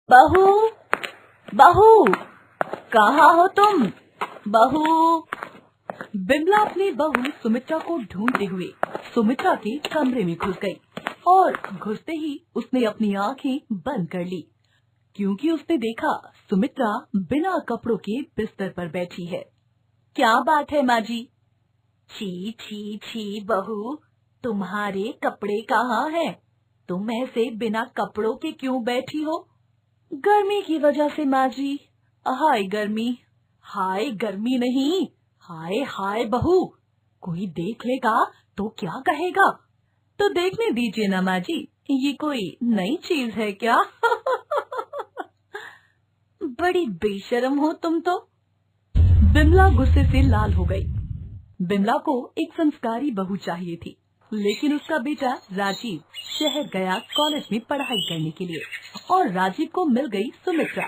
बहू, बहू, कहाँ हो तुम? बहू। बिमला अपनी बहू सुमित्रा को ढूंढते हुए सुमित्रा के कमरे में घुस गई और घुसते ही उसने अपनी आंखें बंद कर ली, क्योंकि उसने देखा सुमित्रा बिना कपड़ों के बिस्तर पर बैठी है। क्या बात है माँ जी? छी छी छी बहू, तुम्हारे कपड़े कहाँ हैं? तुम ऐसे बिना कपड़ों के क्यों बैठी हो? गर्मी की वजह से माँ जी। हाय गर्मी। हाय गर्मी नहीं, हाय हाय बहू, कोई देख लेगा तो क्या कहेगा? तो देखने दीजिए ना माँ जी, ये कोई नई चीज है क्या? बड़ी बेशर्म हो तुम तो। बिमला गुस्से से लाल हो गई। बिमला को एक संस्कारी बहू चाहिए थी, लेकिन उसका बेटा राजीव शहर गया कॉलेज में पढ़ाई करने के लिए और राजीव को मिल गई सुमित्रा।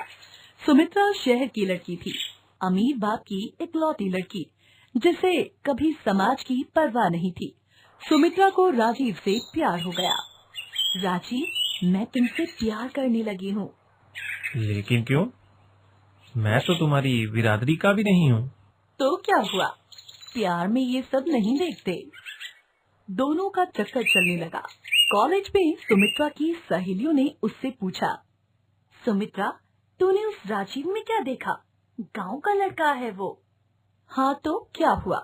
सुमित्रा शहर की लड़की थी, अमीर बाप की इकलौती लड़की, जिसे कभी समाज की परवाह नहीं थी। सुमित्रा को राजीव से प्यार हो गया। राजीव, मैं तुमसे प्यार करने लगी हूँ। लेकिन क्यों? मैं तो तुम्हारी बिरादरी का भी नहीं हूँ। तो क्या हुआ? प्यार में ये सब नहीं देखते। दोनों का चक्कर चलने लगा। कॉलेज में सुमित्रा की सहेलियों ने उससे पूछा, सुमित्रा, तूने उस राजीव में क्या देखा? गांव का लड़का है वो। हाँ तो क्या हुआ?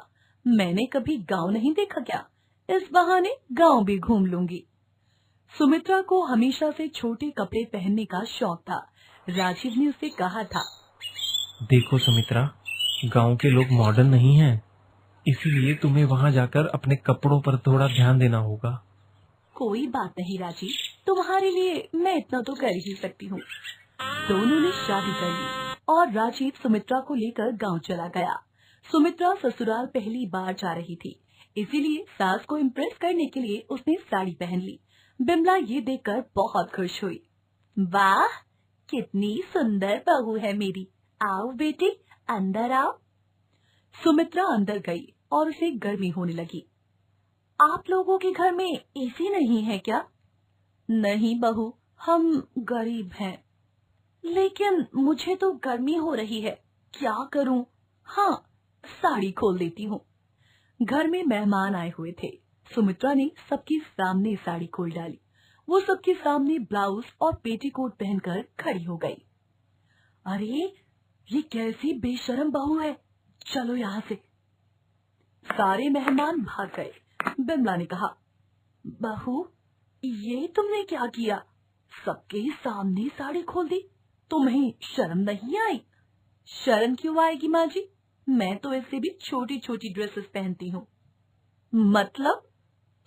मैंने कभी गांव नहीं देखा क्या? इस बहाने गांव भी घूम लूंगी। सुमित्रा को हमेशा से छोटे कपड़े पहनने का शौक था। राजीव ने उसे कहा था, देखो सुमित्रा, गांव के लोग मॉडर्न नहीं हैं, इसीलिए तुम्हें वहाँ जाकर अपने कपड़ों पर थोड़ा ध्यान देना होगा। कोई बात नहीं राजीव, तुम्हारे लिए मैं इतना तो कर ही सकती हूँ। दोनों ने शादी कर ली और राजीव सुमित्रा को लेकर गांव चला गया। सुमित्रा ससुराल पहली बार जा रही थी, इसीलिए सास को इम्प्रेस करने के लिए उसने साड़ी पहन ली। बिमला ये देखकर बहुत खुश हुई। वाह, कितनी सुंदर बहू है मेरी। आओ बेटी, अंदर आओ। सुमित्रा अंदर गई और उसे गर्मी होने लगी। आप लोगों के घर में एसी नहीं है क्या? नहीं बहू, हम गरीब हैं। लेकिन मुझे तो गर्मी हो रही है, क्या करूं? हाँ, साड़ी खोल देती हूँ। घर में मेहमान आए हुए थे। सुमित्रा ने सबके सामने साड़ी खोल डाली। वो सबके सामने ब्लाउज और पेटीकोट पहनकर खड़ी हो गई। अरे, ये कैसी बेशर्म बहू है, चलो यहाँ से। सारे मेहमान भाग गए। बिमला ने कहा, बहू, ये तुमने क्या किया? सबके सामने साड़ी खोल दी, तुम्हें शर्म नहीं आई? शर्म क्यों आएगी माँ जी, मैं तो ऐसे भी छोटी छोटी ड्रेसेस पहनती हूँ। मतलब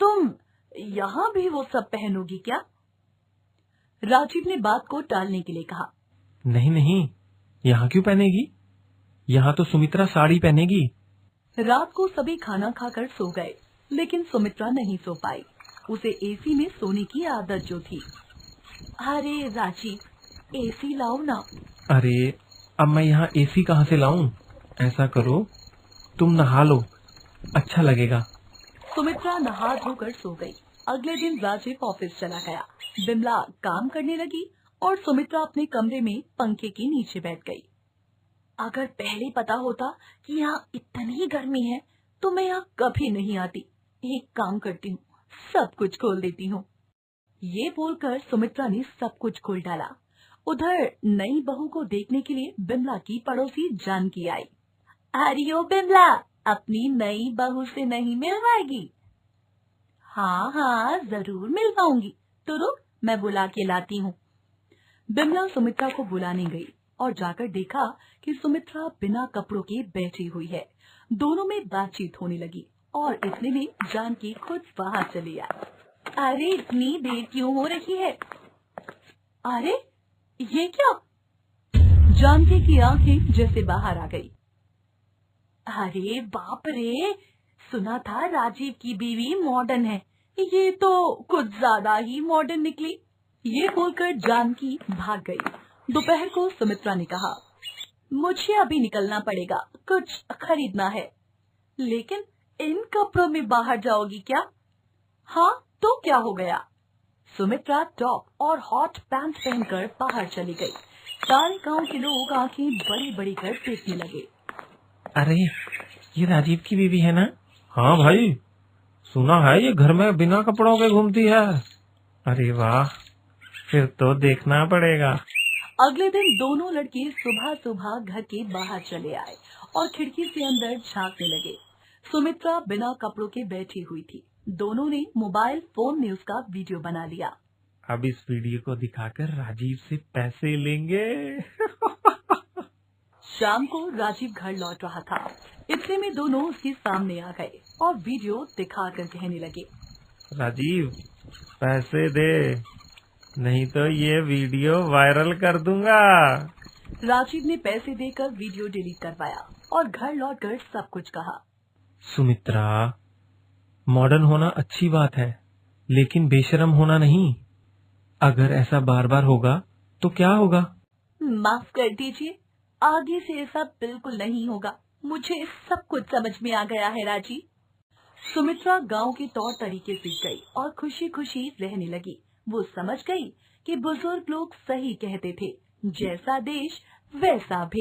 तुम यहाँ भी वो सब पहनोगी क्या? राजीव ने बात को टालने के लिए कहा, नहीं नहीं, यहाँ क्यों पहनेगी? यहाँ तो सुमित्रा साड़ी पहनेगी। रात को सभी खाना खाकर सो गए, लेकिन सुमित्रा नहीं सो पाई। उसे एसी में सोने की आदत जो थी। अरे राजीव, एसी लाओ ना। अरे, अब मैं यहाँ एसी कहाँ से लाऊं? ऐसा करो, तुम नहा लो, अच्छा लगेगा। सुमित्रा नहा धोकर सो गई। अगले दिन राजीव ऑफिस चला गया। बिमला काम करने लगी और सुमित्रा अपने कमरे में पंखे के नीचे बैठ गई। अगर पहले पता होता कि यहाँ इतनी गर्मी है तो मैं यहाँ कभी नहीं आती। एक काम करती हूँ, सब कुछ खोल देती हूँ। ये बोलकर सुमित्रा ने सब कुछ खोल डाला। उधर नई बहू को देखने के लिए बिमला की पड़ोसी जानकी आई। अरे ओ बिमला, अपनी नई बहू से नहीं मिलवाएगी? हाँ हाँ, जरूर मिलवाऊंगी, तो रुक, मैं बुला के लाती हूँ। बिमला सुमित्रा को बुलाने गई और जाकर देखा कि सुमित्रा बिना कपड़ों के बैठी हुई है। दोनों में बातचीत होने लगी और इतने में जानकी खुद वहाँ चली आई। अरे, इतनी देर क्यों हो रही है? अरे, ये क्या? जानकी की आंखें जैसे बाहर आ गई। अरे बाप रे, सुना था राजीव की बीवी मॉडर्न है, ये तो कुछ ज्यादा ही मॉडर्न निकली। ये बोलकर जानकी भाग गई। दोपहर को सुमित्रा ने कहा, मुझे अभी निकलना पड़ेगा, कुछ खरीदना है। लेकिन इन कपड़ों में बाहर जाओगी क्या? हाँ तो क्या हो गया? सुमित्रा टॉप और हॉट पैंट पहनकर बाहर चली गई। सारे गांव के लोग आंखें बड़ी बड़ी कर देखने लगे। अरे ये राजीव की बीवी है ना? हाँ भाई, सुना है ये घर में बिना कपड़ों के घूमती है। अरे वाह, फिर तो देखना पड़ेगा। अगले दिन दोनों लड़के सुबह सुबह घर के बाहर चले आए और खिड़की से अंदर झांकने लगे। सुमित्रा बिना कपड़ों के बैठी हुई थी। दोनों ने मोबाइल फोन में उसका वीडियो बना लिया। अब इस वीडियो को दिखाकर राजीव से पैसे लेंगे। शाम को राजीव घर लौट रहा था। इतने में दोनों उसके सामने आ गए और वीडियो दिखाकर कहने लगे, राजीव पैसे दे, नहीं तो ये वीडियो वायरल कर दूंगा। राजीव ने पैसे देकर वीडियो डिलीट करवाया और घर लौटकर सब कुछ कहा। सुमित्रा, मॉडर्न होना अच्छी बात है, लेकिन बेशरम होना नहीं। अगर ऐसा बार बार होगा तो क्या होगा? माफ कर दीजिए, आगे से ऐसा बिल्कुल नहीं होगा। मुझे सब कुछ समझ में आ गया है राजीव। सुमित्रा गांव के तौर तरीके सीख गई और खुशी खुशी रहने लगी। वो समझ गई कि बुजुर्ग लोग सही कहते थे, जैसा देश वैसा भेष।